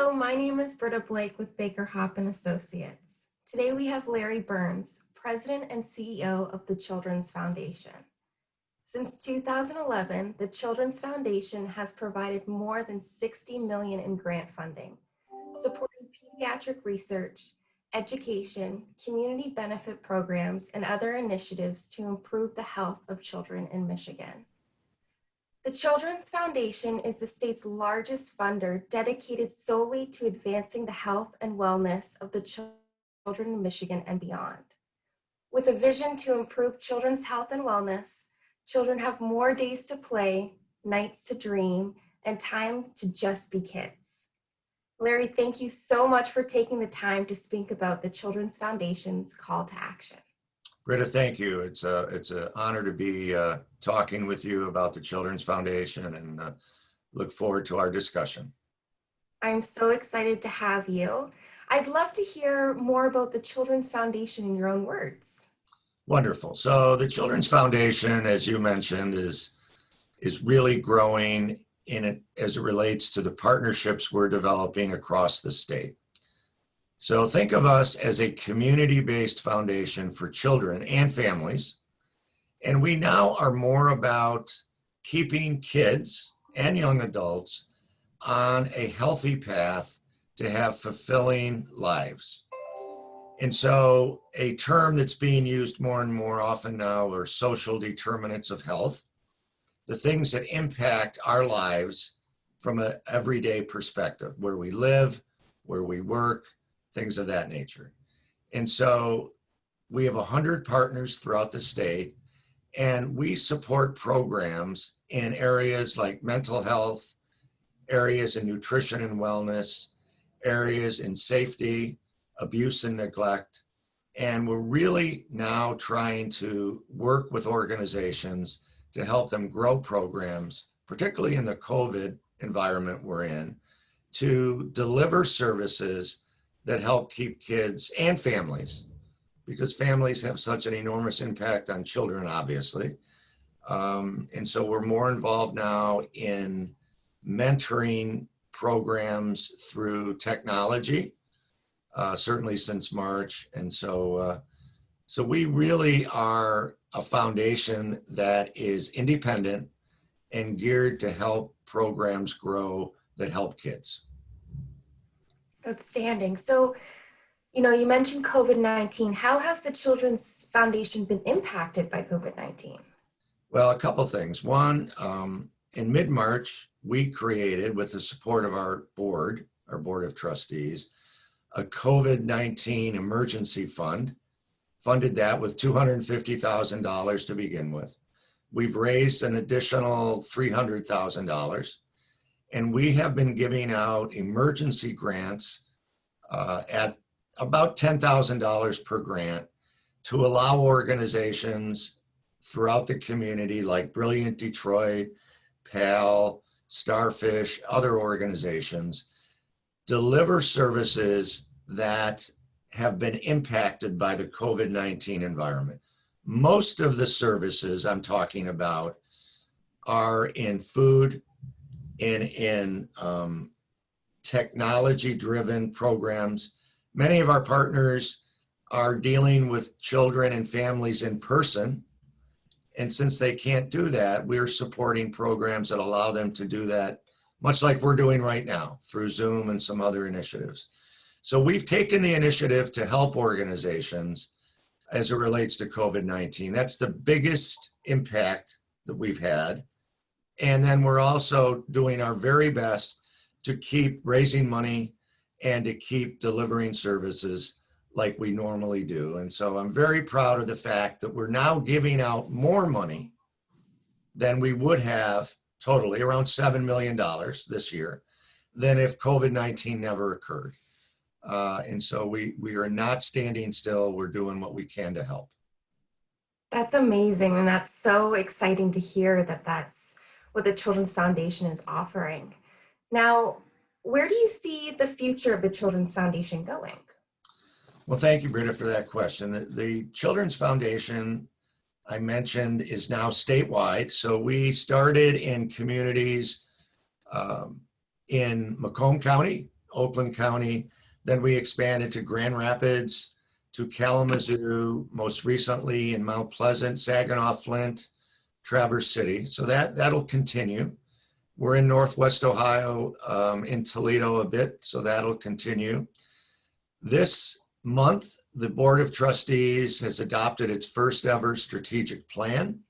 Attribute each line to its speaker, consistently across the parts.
Speaker 1: Hello, my name is Britta Blake with Baker-Hopp and Associates. Today we have Larry Burns, President and CEO of the Children's Foundation. Since 2011, the Children's Foundation has provided more than $60 million in grant funding, supporting pediatric research, education, community benefit programs, and other initiatives to improve the health of children in Michigan. The Children's Foundation is the state's largest funder dedicated solely to advancing the health and wellness of the children in Michigan and beyond. With a vision to improve children's health and wellness, children have more days to play, nights to dream, and time to just be kids. Larry, thank you so much for taking the time to speak about the Children's Foundation's call to action.
Speaker 2: Britta, thank you. It's an honor to be talking with you about the Children's Foundation, and look forward to our discussion.
Speaker 1: I'm so excited to have you. I'd love to hear more about the Children's Foundation in your own words.
Speaker 2: Wonderful. So the Children's Foundation, as you mentioned, is really growing in it as it relates to the partnerships we're developing across the state. So think of us as a community-based foundation for children and families. And we now are more about keeping kids and young adults on a healthy path to have fulfilling lives. And so a term that's being used more and more often now are social determinants of health, the things that impact our lives from an everyday perspective, where we live, where we work, things of that nature. And so we have 100 partners throughout the state, and we support programs in areas like mental health, areas in nutrition and wellness, areas in safety, abuse and neglect. And we're really now trying to work with organizations to help them grow programs, particularly in the COVID environment we're in, to deliver services that help keep kids and families, because families have such an enormous impact on children, obviously. And so we're more involved now in mentoring programs through technology, certainly since March. And so we really are a foundation that is independent and geared to help programs grow that help kids.
Speaker 1: Outstanding. So, you mentioned COVID-19. How has the Children's Foundation been impacted by COVID-19?
Speaker 2: Well, a couple things. One, in mid-March, we created, with the support of our board of trustees, a COVID-19 emergency fund, funded that with $250,000 to begin with. We've raised an additional $300,000. And we have been giving out emergency grants at about $10,000 per grant to allow organizations throughout the community like Brilliant Detroit, PAL, Starfish, other organizations, deliver services that have been impacted by the COVID-19 environment. Most of the services I'm talking about are in food, in technology-driven programs. Many of our partners are dealing with children and families in person. And since they can't do that, we're supporting programs that allow them to do that, much like we're doing right now through Zoom and some other initiatives. So we've taken the initiative to help organizations as it relates to COVID-19. That's the biggest impact that we've had. And then we're also doing our very best to keep raising money and to keep delivering services like we normally do. And so I'm very proud of the fact that we're now giving out more money than we would have totally, around $7 million this year, than if COVID-19 never occurred. And so we are not standing still. We're doing what we can to help.
Speaker 1: That's amazing. And that's so exciting to hear that that's what the Children's Foundation is offering. Now, where do you see the future of the Children's Foundation going?
Speaker 2: Well, thank you, Britta, for that question. The Children's Foundation, I mentioned, is now statewide. So we started in communities in Macomb County, Oakland County. Then we expanded to Grand Rapids, to Kalamazoo, most recently in Mount Pleasant, Saginaw, Flint, Traverse City. So that'll continue. We're in Northwest Ohio, in Toledo a bit, so that'll continue. This month, the Board of Trustees has adopted its first ever strategic plan,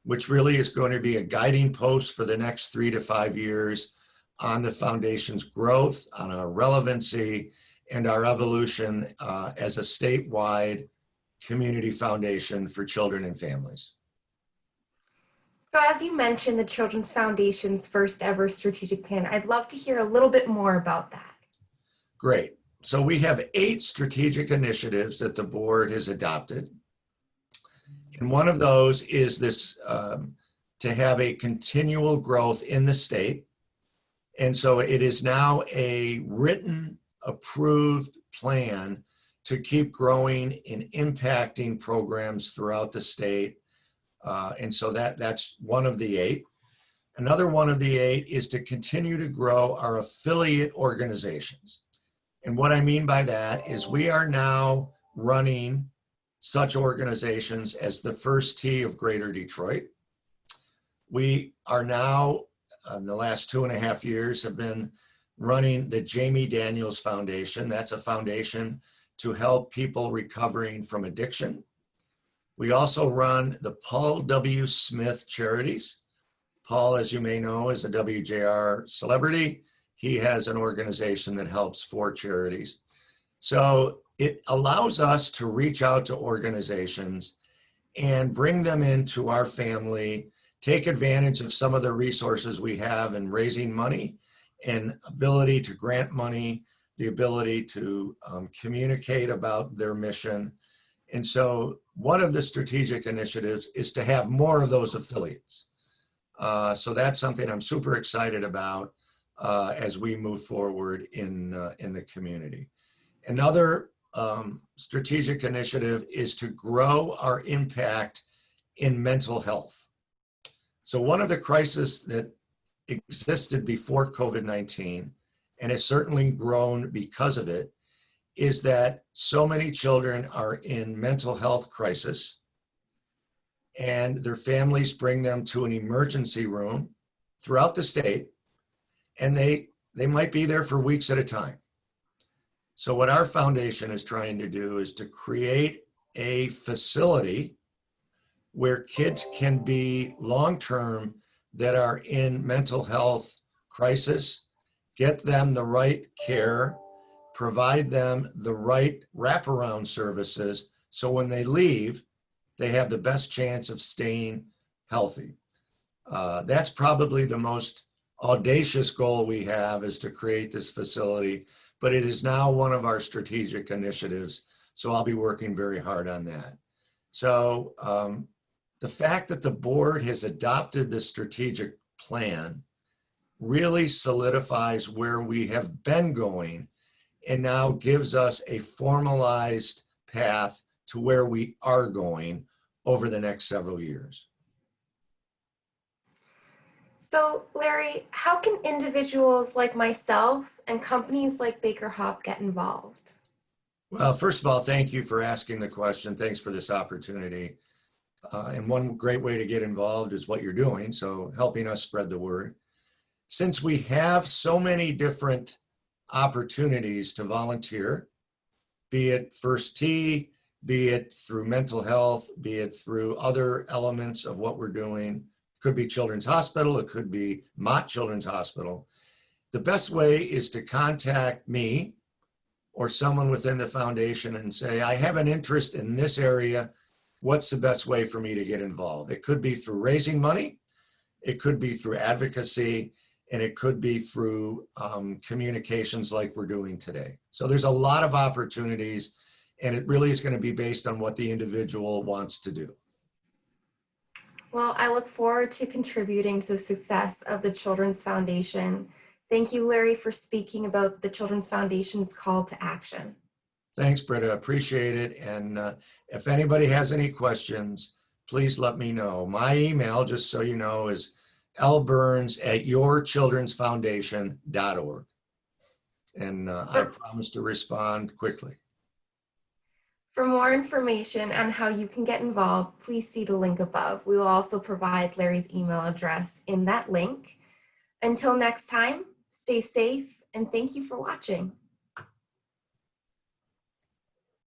Speaker 2: which really is going to be a guiding post for the next 3 to 5 years on the foundation's growth, on our relevancy, and our evolution as a statewide community foundation for children and families.
Speaker 1: So as you mentioned, the Children's Foundation's first ever strategic plan, I'd love to hear a little bit more about that.
Speaker 2: Great. So we have 8 strategic initiatives that the board has adopted. And one of those is this, to have a continual growth in the state. And so it is now a written, approved plan to keep growing and impacting programs throughout the state. And so that's one of the 8. Another one of the 8 is to continue to grow our affiliate organizations. And what I mean by that is we are now running such organizations as the First Tee of Greater Detroit. We are now, in the last 2.5 years, have been running the Jamie Daniels Foundation. That's a foundation to help people recovering from addiction. We also run the Paul W. Smith Charities. Paul, as you may know, is a WJR celebrity. He has an organization that helps 4 charities. So it allows us to reach out to organizations and bring them into our family, take advantage of some of the resources we have in raising money and ability to grant money, the ability to communicate about their mission. And so one of the strategic initiatives is to have more of those affiliates. So that's something I'm super excited about as we move forward in the community. Another strategic initiative is to grow our impact in mental health. So one of the crises that existed before COVID-19, and has certainly grown because of it, is that so many children are in mental health crisis and their families bring them to an emergency room throughout the state, and they might be there for weeks at a time. So what our foundation is trying to do is to create a facility where kids can be long-term that are in mental health crisis, get them the right care, provide them the right wraparound services, so when they leave, they have the best chance of staying healthy. That's probably the most audacious goal we have, is to create this facility, but it is now one of our strategic initiatives, so I'll be working very hard on that. So the fact that the board has adopted this strategic plan really solidifies where we have been going and now gives us a formalized path to where we are going over the next several years.
Speaker 1: So Larry, how can individuals like myself and companies like Baker-Hopp get involved?
Speaker 2: Well, first of all, thank you for asking the question. Thanks for this opportunity. And one great way to get involved is what you're doing, so helping us spread the word. Since we have so many different opportunities to volunteer, be it First Tee, be it through mental health, be it through other elements of what we're doing, could be Children's Hospital, it could be Mott Children's Hospital. The best way is to contact me or someone within the foundation and say, I have an interest in this area. What's the best way for me to get involved? It could be through raising money, it could be through advocacy, and it could be through communications like we're doing today. So there's a lot of opportunities, and it really is going to be based on what the individual wants to do.
Speaker 1: Well, I look forward to contributing to the success of the Children's Foundation. Thank you, Larry, for speaking about the Children's Foundation's call to action.
Speaker 2: Thanks, Britta. Appreciate it. And if anybody has any questions, please let me know. My email, just so you know, is lburns@yourchildrensfoundation.org. and I promise to respond quickly.
Speaker 1: For more information on how you can get involved, please see the link above. We will also provide Larry's email address in that link. Until next time, stay safe and thank you for watching.